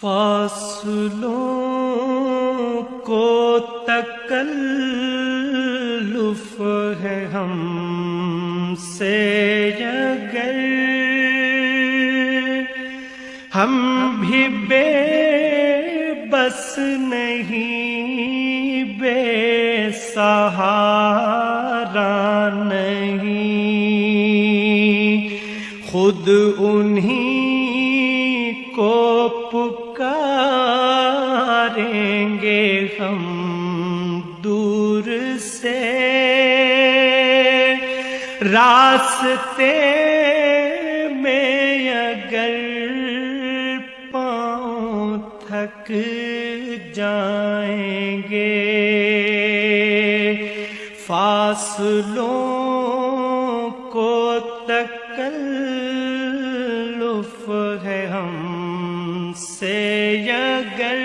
فاصلوں کو تکلف ہے ہم سے اگر ہم بھی بے بس نہیں، بے سہارا نہیں، خود انہی کو پکاریں گے ہم دور سے، راستے میں اگر پاؤں تھک جائیں گے، فاصلوں کو تکلف ہے ہم سے اگر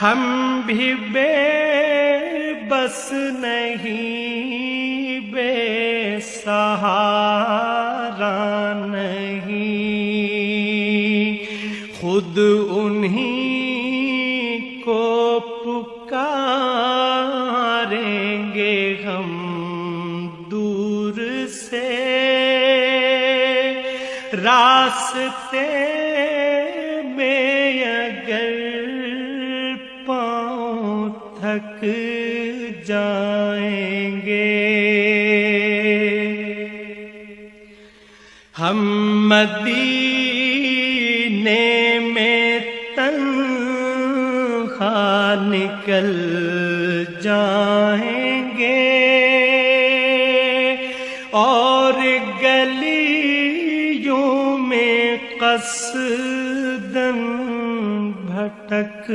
ہم بھی بے بس نہیں، بے سہارا نہیں، خود انہی کو پکاریں گے ہم دور سے، راستے میں اگر پاؤں تھک جائیں گے، ہم مدینے میں تنہا نکل جائیں گے اور گلیوں میں قصداً بھٹک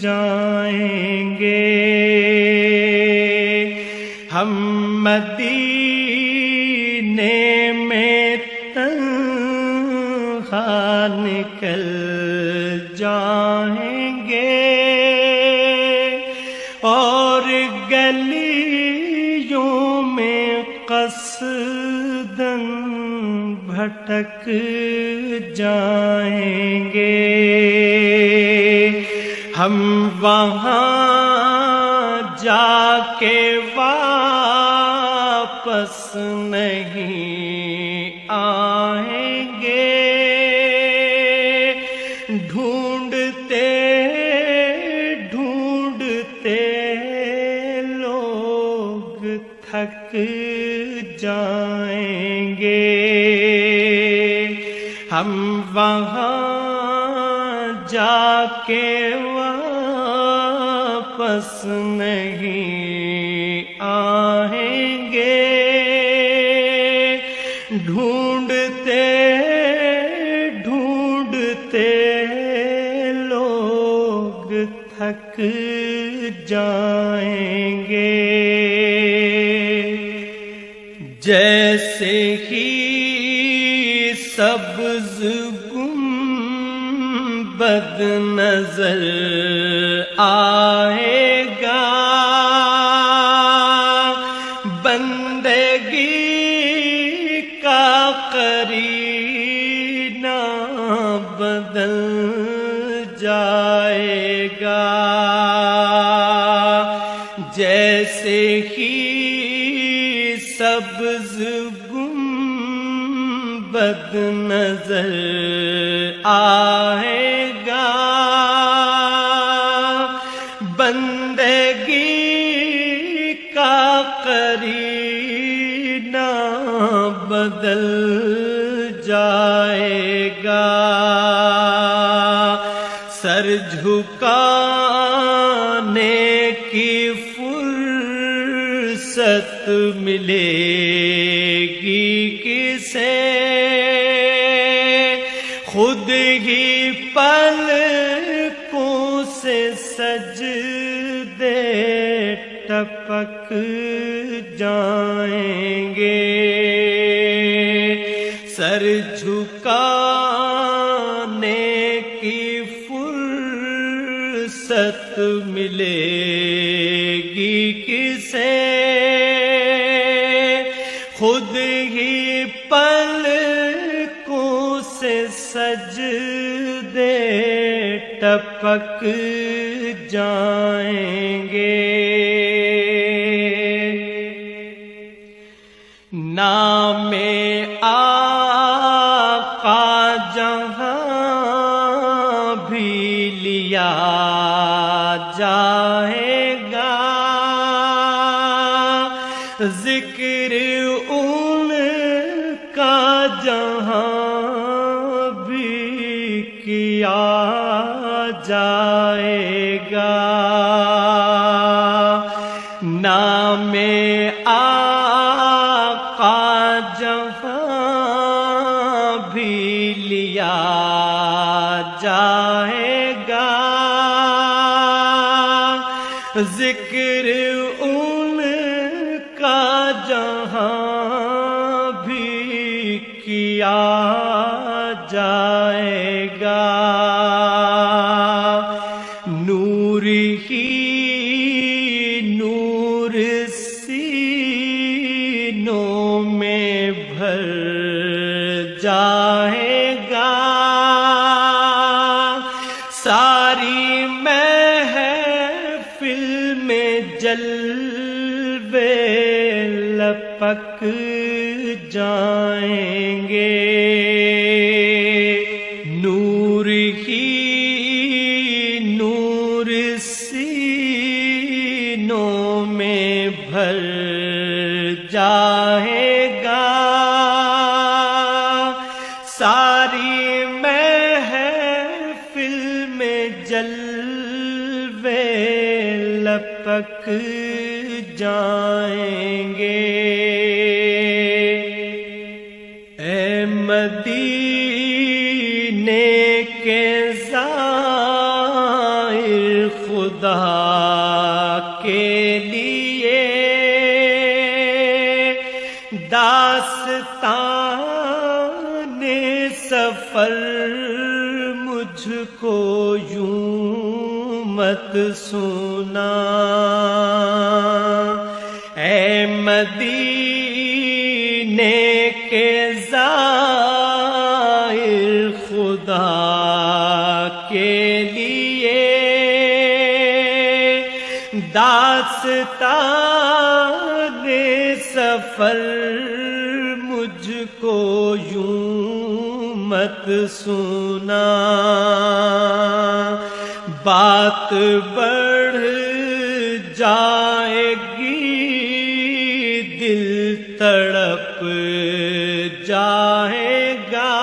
جائیں گے، ہم مدینے میں تنہا نکل جائیں گے اور گلیوں میں قصداً بھٹک جائیں گے، ہم وہاں جا کے واپس نہیں آئیں گے، ڈھونڈتے ڈھونڈتے لوگ تھک جائیں گے، ہم وہاں جا کے واپس نہیں آئیں گے، ڈھونڈتے ڈھونڈتے لوگ تھک جائیں گے، جیسے ہی سبز گنبد نظر آئے گا، بندگی کا قرینہ بدل جائے گا، جیسے ہی سبز گنبد نظر آئے گا، بندگی کا قرینہ بدل جائے گا، سر جھکانے کی فرصت ملے گی کسے، خود ہی پلکوں سے سجدے ٹپک جائیں گے، سر جھکانے کی فرصت ملے گی کسے، خود ہی پلکوں سے سجدے ٹپک جائیں گے، نام آقا جہاں بھی لیا جائے گا، ذکر ان کا جہاں بھی کیا جائے گا، نام آقا جہاں بھی لیا جائے گا، ذکر ان کا جہاں بھی کیا جائے گا، نور ہی نور سینوں میں بھر جائے گا، ساری محفل میں جلوے لپک جائیں گے، نور ہی نور سینوں میں بھر جائے گا، ساری محفل میں جلوے لپک جائیں گے، اے مدینے کے زائر خدا کے لیے داستان سفر مجھ کو یوں مت سنا، اے مدینے کے زائر خدا کے لیے داستان سفر مجھ کو یوں مت سنا، بات بڑھ جائے گی دل تڑپ جائے گا،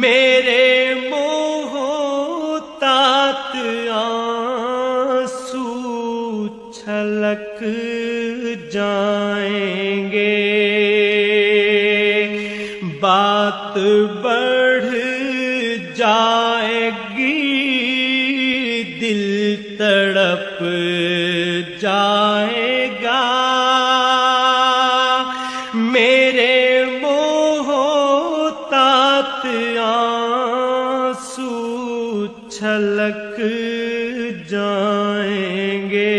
میرے محتاط آنسو چھلک جائیں گے، بات بڑھ جائے گی دل تڑپ جائے گا، میرے محتاط آنسو چھلک جائیں گے،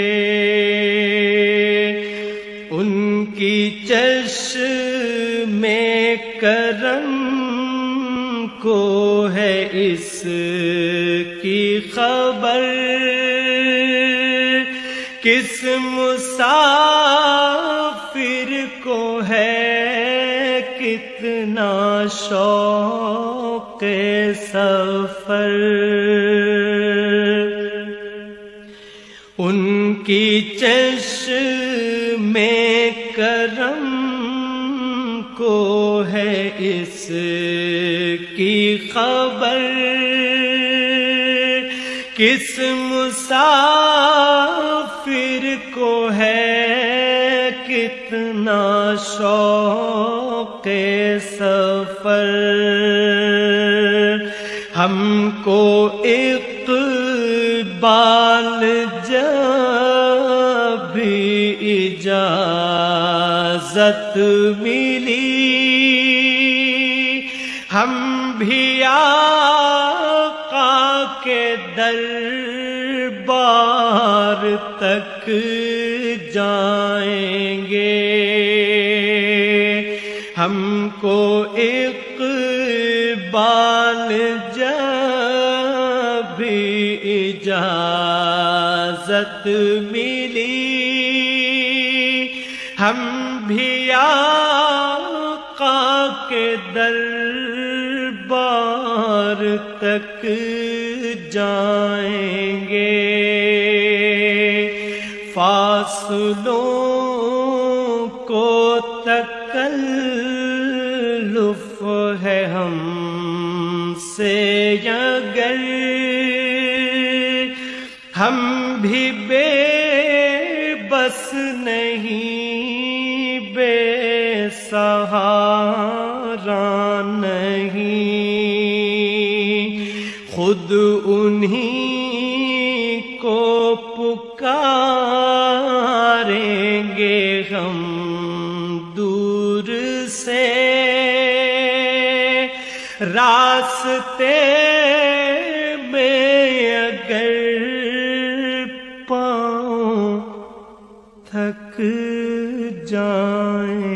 ان کی چشم کرم کو ہے اس کی خبر، کس مسافر کو ہے کتنا شوق سفر، ان کی چشم کرم کو ہے اس کی خبر، کس مسافر کو ہے کتنا شوق سفر، ہم کو اقبال جب بھی اجازت ملی، ہم بھی آقا کے دربار تک جائیں گے، ہم کو بال جب بھی اجازت ملی ہم بھی آقا کے دربار تک جائیں گے فاصلوں کو تکلف ہے ہم سے اگر ہم بھی بے بس نہیں بے سہارا نہیں خود انہی کو پکاریں گے ہم دور سے راستے میں اگر پاؤں تھک جائیں